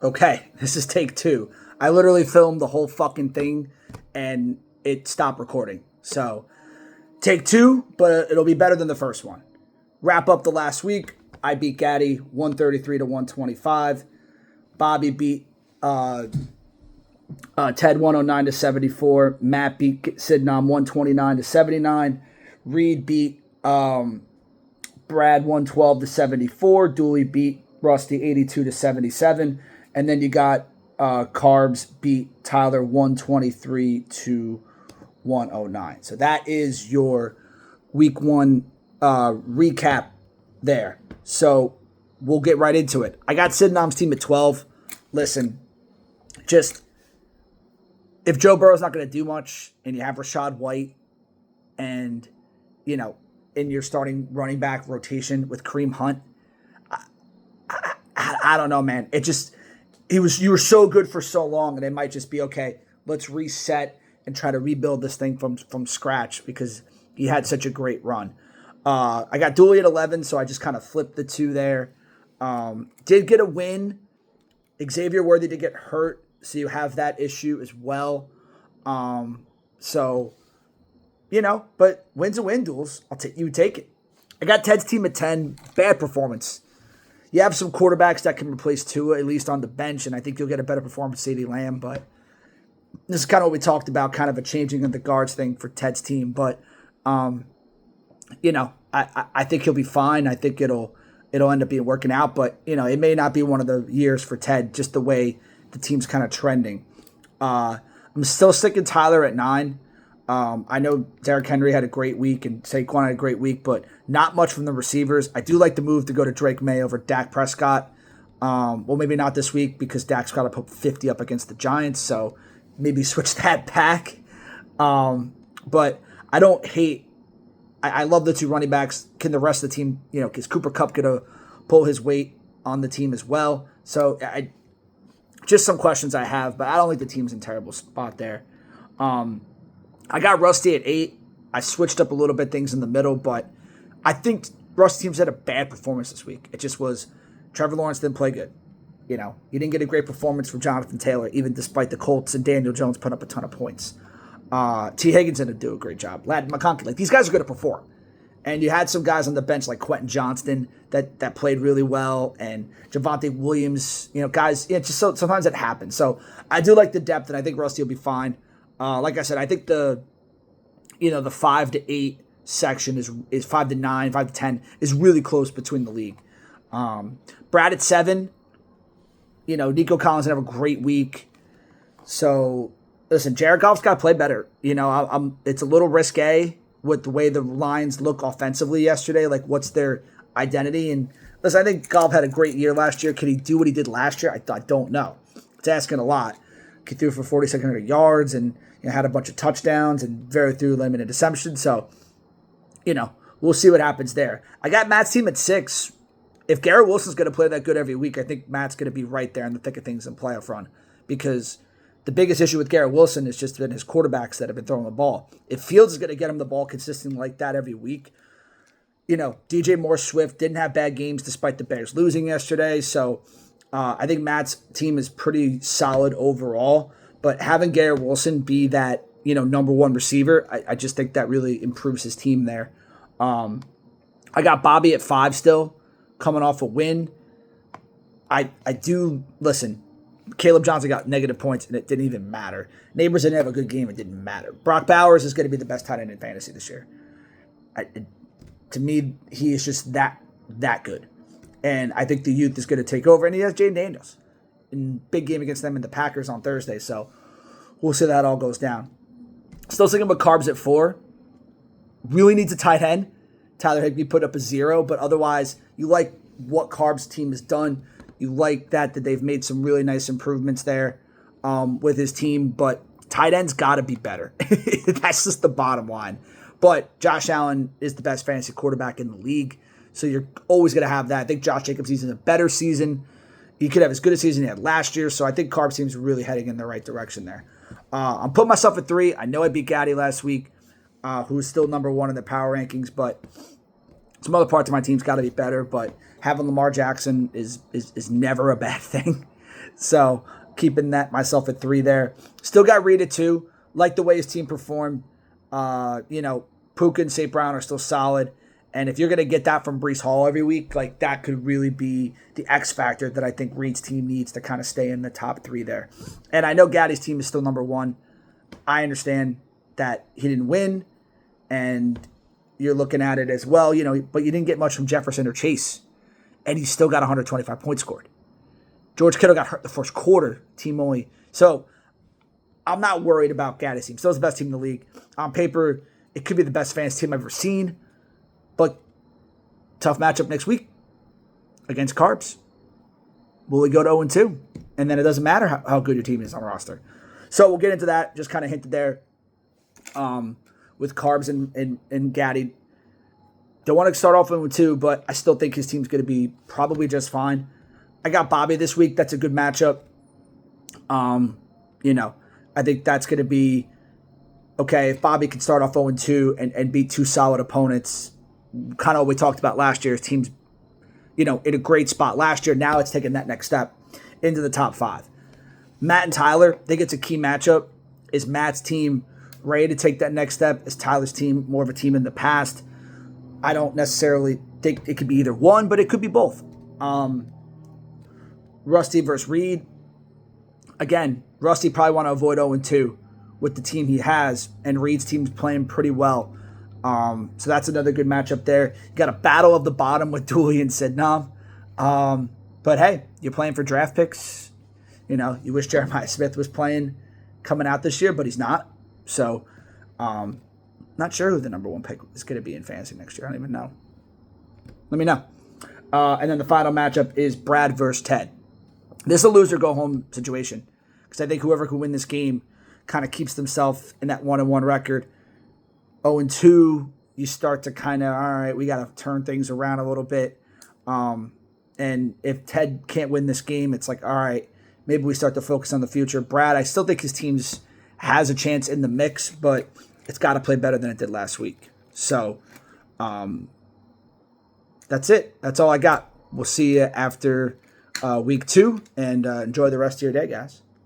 Okay, this is take two. I literally filmed the whole fucking thing and it stopped recording. So, take two, but it'll be better than the first one. Wrap up the last week. I beat Gaddy 133 to 125. Bobby beat Ted 109 to 74. Matt beat Sidnam 129 to 79. Reed beat Brad 112 to 74. Dooley beat Rusty 82 to 77. And then you got Carbs beat Tyler 123 to 109. So that is your week one recap there. So we'll get right into it. I got Sidnam's team at 12. Listen, just if Joe Burrow's not going to do much and you have Rashad White and, in your starting running back rotation with Kareem Hunt, I don't know, man. You were so good for so long, and it might just be, okay, let's reset and try to rebuild this thing from scratch because he had such a great run. I got Dooley at 11, so I just kind of flipped the two there. Did get a win. Xavier Worthy did get hurt, so you have that issue as well. But win's a win, Duels. You take it. I got Ted's team at 10. Bad performance. You have some quarterbacks that can replace Tua, at least on the bench, and I think you'll get a better performance with CeeDee Lamb. But this is kind of what we talked about, kind of a changing of the guards thing for Ted's team. But, I think he'll be fine. I think it'll end up being working out. But, it may not be one of the years for Ted, just the way the team's kind of trending. I'm still sticking Tyler at 9. I know Derrick Henry had a great week and Saquon had a great week, but not much from the receivers. I do like the move to go to Drake May over Dak Prescott. Maybe not this week because Dak's got to put 50 up against the Giants, so maybe switch that back. But I don't hate. I love the two running backs. Can the rest of the team, is Cooper Kupp going to pull his weight on the team as well? So just some questions I have, but I don't think the team's in a terrible spot there. I got Rusty at 8. I switched up a little bit things in the middle, but I think Rusty's team's had a bad performance this week. It just was Trevor Lawrence didn't play good. You didn't get a great performance from Jonathan Taylor, even despite the Colts and Daniel Jones putting up a ton of points. T. Higgins didn't do a great job. Ladd McConkey, these guys are going to perform. And you had some guys on the bench like Quentin Johnston that played really well, and Javonte Williams, guys, sometimes it happens. So I do like the depth, and I think Rusty will be fine. Like I said, I think the 5 to 8 section is 5 to 9, 5 to 10 is really close between the league. Brad at 7. Nico Collins had a great week. So listen, Jared Goff's got to play better. It's a little risque with the way the Lions look offensively yesterday. Like, what's their identity? And listen, I think Goff had a great year last year. Could he do what he did last year? I don't know. It's asking a lot. He threw for 4,600 yards and had a bunch of touchdowns and very threw limited interception. So, we'll see what happens there. I got Matt's team at 6. If Garrett Wilson's going to play that good every week, I think Matt's going to be right there in the thick of things in playoff run, because the biggest issue with Garrett Wilson has just been his quarterbacks that have been throwing the ball. If Fields is going to get him the ball consistently like that every week, DJ Moore Swift didn't have bad games despite the Bears losing yesterday. So I think Matt's team is pretty solid overall. But having Garrett Wilson be that, number one receiver, I just think that really improves his team there. I got Bobby at 5 still, coming off a win. I do, listen, Caleb Johnson got negative points, and it didn't even matter. Neighbors didn't have a good game. It didn't matter. Brock Bowers is going to be the best tight end in fantasy this year. To me, he is just that good. And I think the youth is going to take over. And he has Jaden Daniels in big game against them and the Packers on Thursday. So we'll see how that all goes down. Still thinking about Carbs at 4. Really needs a tight end. Tyler Higbee put up a 0. But otherwise, you like what Carbs' team has done. You like that they've made some really nice improvements there with his team. But tight end's got to be better. That's just the bottom line. But Josh Allen is the best fantasy quarterback in the league. So you're always going to have that. I think Josh Jacobs is in a better season. He could have as good a season he had last year. So I think Carbs team's really heading in the right direction there. I'm putting myself at 3. I know I beat Gaddy last week, who is still number 1 in the power rankings. But some other parts of my team's got to be better. But having Lamar Jackson is never a bad thing. So keeping that myself at 3 there. Still got Reed at 2. Like the way his team performed. Puka and St. Brown are still solid. And if you're going to get that from Breece Hall every week, like that could really be the X factor that I think Reed's team needs to kind of stay in the top 3 there. And I know Gaddy's team is still number 1. I understand that he didn't win, and you're looking at it as well, but you didn't get much from Jefferson or Chase, and he still got 125 points scored. George Kittle got hurt the first quarter, team only. So I'm not worried about Gaddy's team. Still the best team in the league. On paper, it could be the best fans team I've ever seen. But tough matchup next week against Carbs. Will he go to 0-2? And then it doesn't matter how good your team is on roster. So we'll get into that. Just kind of hinted there with Carbs and Gaddy. Don't want to start off 0-2, but I still think his team's going to be probably just fine. I got Bobby this week. That's a good matchup. I think that's going to be okay. If Bobby can start off 0-2 and beat 2 solid opponents, kind of what we talked about last year. His team's, in a great spot last year. Now it's taking that next step into the top 5. Matt and Tyler, I think it's a key matchup. Is Matt's team ready to take that next step? Is Tyler's team more of a team in the past? I don't necessarily think it could be either one, but it could be both. Rusty versus Reed. Again, Rusty probably want to avoid 0-2 with the team he has, and Reed's team's playing pretty well. So that's another good matchup there. You got a battle of the bottom with Dooley and Sidnam. But hey, you're playing for draft picks. You wish Jeremiah Smith was playing coming out this year, but he's not. So, not sure who the number 1 pick is going to be in fantasy next year. I don't even know. Let me know. And then the final matchup is Brad versus Ted. This is a loser-go-home situation because I think whoever can win this game kind of keeps themselves in that 1-1 record. 0-2, you start to kind of, all right, we got to turn things around a little bit. And if Ted can't win this game, it's like, all right, maybe we start to focus on the future. Brad, I still think his team has a chance in the mix, but it's got to play better than it did last week. So that's it. That's all I got. We'll see you after week 2, and enjoy the rest of your day, guys.